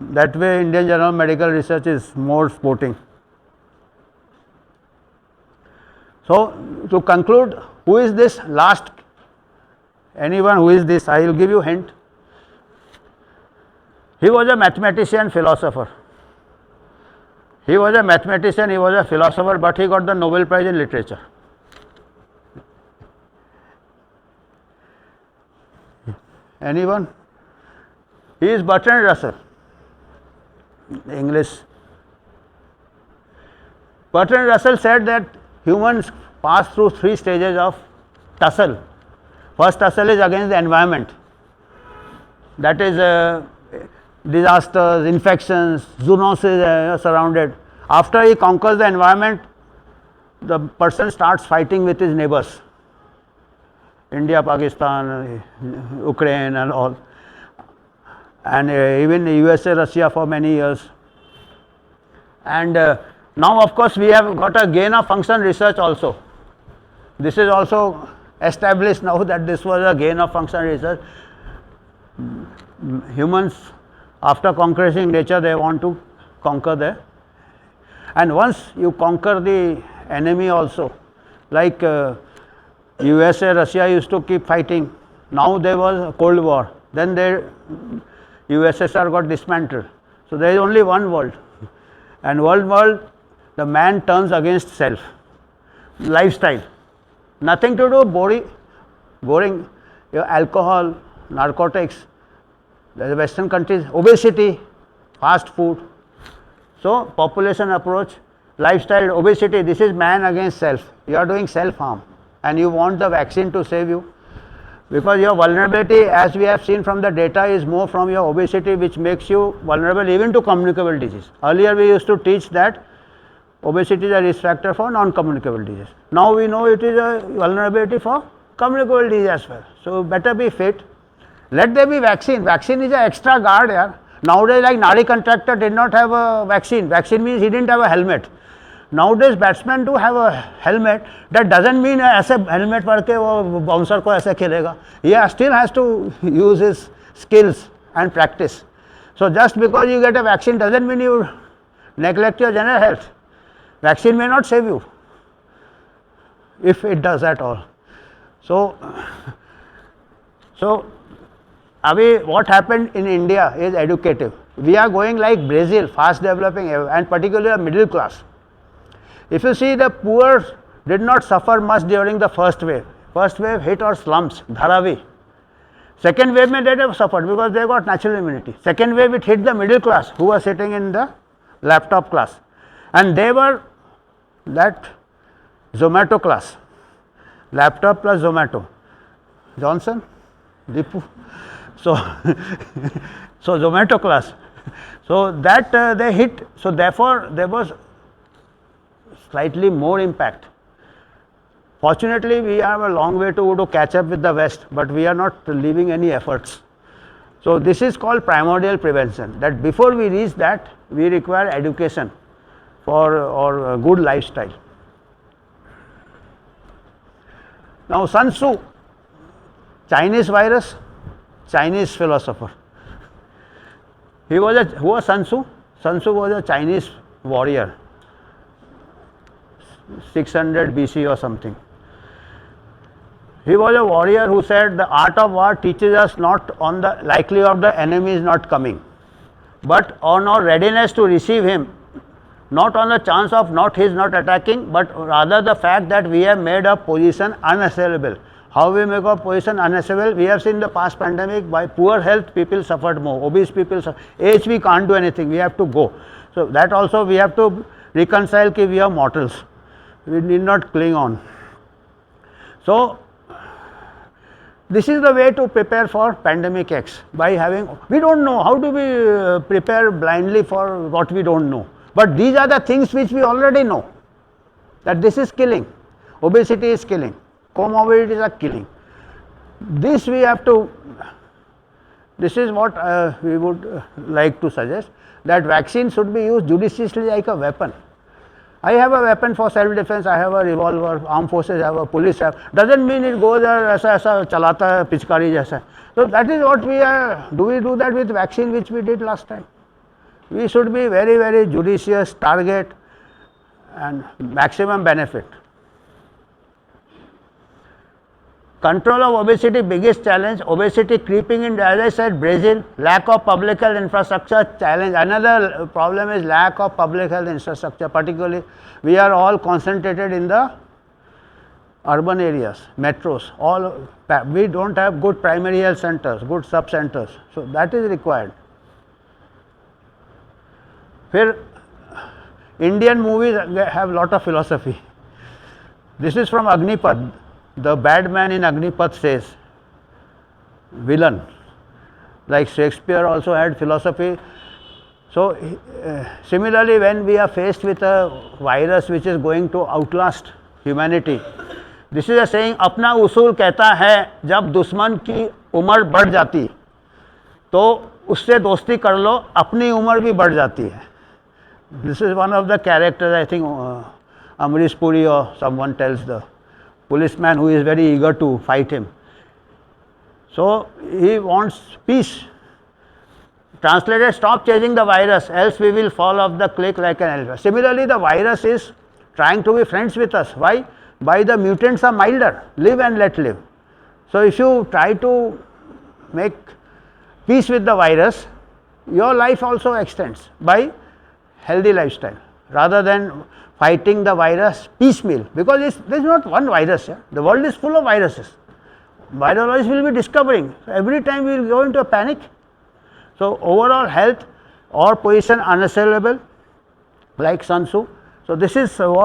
That way Indian Journal of Medical Research is more sporting. So, to conclude, who is this last? Anyone who is this? I will give you a hint. He was a mathematician, philosopher. He was a mathematician, he was a philosopher, but he got the Nobel Prize in Literature. Anyone? He is Bertrand Russell. English. Bertrand Russell said that humans pass through 3 stages of tussle. First tussle is against the environment, that is disasters, infections, zoonosis surrounded. After he conquers the environment, the person starts fighting with his neighbors, India, Pakistan, Ukraine and all, and even USA, Russia for many years. And now of course we have got a gain of function research also. This is also established now that this was a gain of function research. Humans, after conquering nature, they want to conquer the, and once you conquer the enemy also, like USA, Russia used to keep fighting. Now there was a Cold War, then USSR got dismantled. So there is only one world, and world the man turns against self, lifestyle, nothing to do, boring, alcohol, narcotics, the Western countries, obesity, fast food. So population approach, lifestyle, obesity, this is man against self. You are doing self harm and you want the vaccine to save you, because your vulnerability, as we have seen from the data, is more from your obesity, which makes you vulnerable even to communicable disease. Earlier we used to teach that obesity is a risk factor for non-communicable disease. Now we know it is a vulnerability for communicable disease as well. So better be fit. Let there be vaccine. Vaccine is an extra guard here. Nowadays, like Nari contractor did not have a vaccine. Vaccine means he didn't have a helmet. Nowadays batsmen do have a helmet. That doesn't mean ऐसे helmet पढ़ के वो bouncer को ऐसे खेलेगा. He still has to use his skills and practice. So just because you get a vaccine doesn't mean you neglect your general health. Vaccine may not save you, if it does at all. So what happened in India is educative. We are going like Brazil, fast developing, and particularly middle class. If you see, the poor did not suffer much during the first wave. First wave hit our slums, Dharavi. Second wave they have suffered because they got natural immunity. Second wave it hit the middle class who were sitting in the laptop class, and they were that Zomato class, laptop plus Zomato, Johnson, Deepu. So Zomato class. So that they hit. So therefore there was slightly more impact. Fortunately, we have a long way to go to catch up with the West, but we are not leaving any efforts. So this is called primordial prevention, that before we reach that, we require education for a good lifestyle. Now Sun Tzu, Chinese virus, Chinese philosopher. Who was Sun Tzu? Sun Tzu was a Chinese warrior, 600 BC or something. He was a warrior who said the art of war teaches us not on the likelihood of the enemy is not coming, but on our readiness to receive him, not on the chance of his not attacking, but rather the fact that we have made a position unassailable. How we make our position unassailable? We have seen the past pandemic, by poor health people suffered more, obese people suffered. Age we can't do anything, we have to go. So that also we have to reconcile that we are mortals, we need not cling on. So this is the way to prepare for pandemic X, by having, we don't know, how do we prepare blindly for what we don't know? But these are the things which we already know, that this is killing, obesity is killing, comorbidities are killing. This we have to, this is what we would like to suggest, that vaccine should be used judiciously like a weapon. I have a weapon for self-defense, I have a revolver, armed forces have a, police have, doesn't mean it goes ऐसा चलाता है पिचकारी जैसा. So that is what we are, do we do that with vaccine which we did last time? We should be very, very judicious, target and maximum benefit. Control of obesity, biggest challenge, obesity creeping in, as I said, Brazil, lack of public health infrastructure challenge. Another problem is lack of public health infrastructure, particularly we are all concentrated in the urban areas, metros, all we do not have good primary health centers, good sub centers, so that is required. Here Indian movies have lot of philosophy. This is from Agnipath. The bad man in Agnipath says, villain, like Shakespeare also had philosophy. So similarly, when we are faced with a virus which is going to outlast humanity, this is a saying, अपना उसूल कहता है जब दुश्मन की उम्र बढ़ जाती तो उससे दोस्ती कर लो, अपनी उम्र भी बढ़ जाती है. This is one of the characters, I think Amrish Puri or someone tells the policeman who is very eager to fight him. So he wants peace. Translated, stop chasing the virus, else we will fall off the cliff like an elephant. Similarly, the virus is trying to be friends with us. Why? By the mutants are milder, live and let live. So if you try to make peace with the virus, your life also extends by healthy lifestyle, rather than fighting the virus piecemeal, because there is not one virus. Yeah? The world is full of viruses. Virologists will be discovering. So every time we will go into a panic. So overall health or position unassailable, like Sun Tzu. So this is what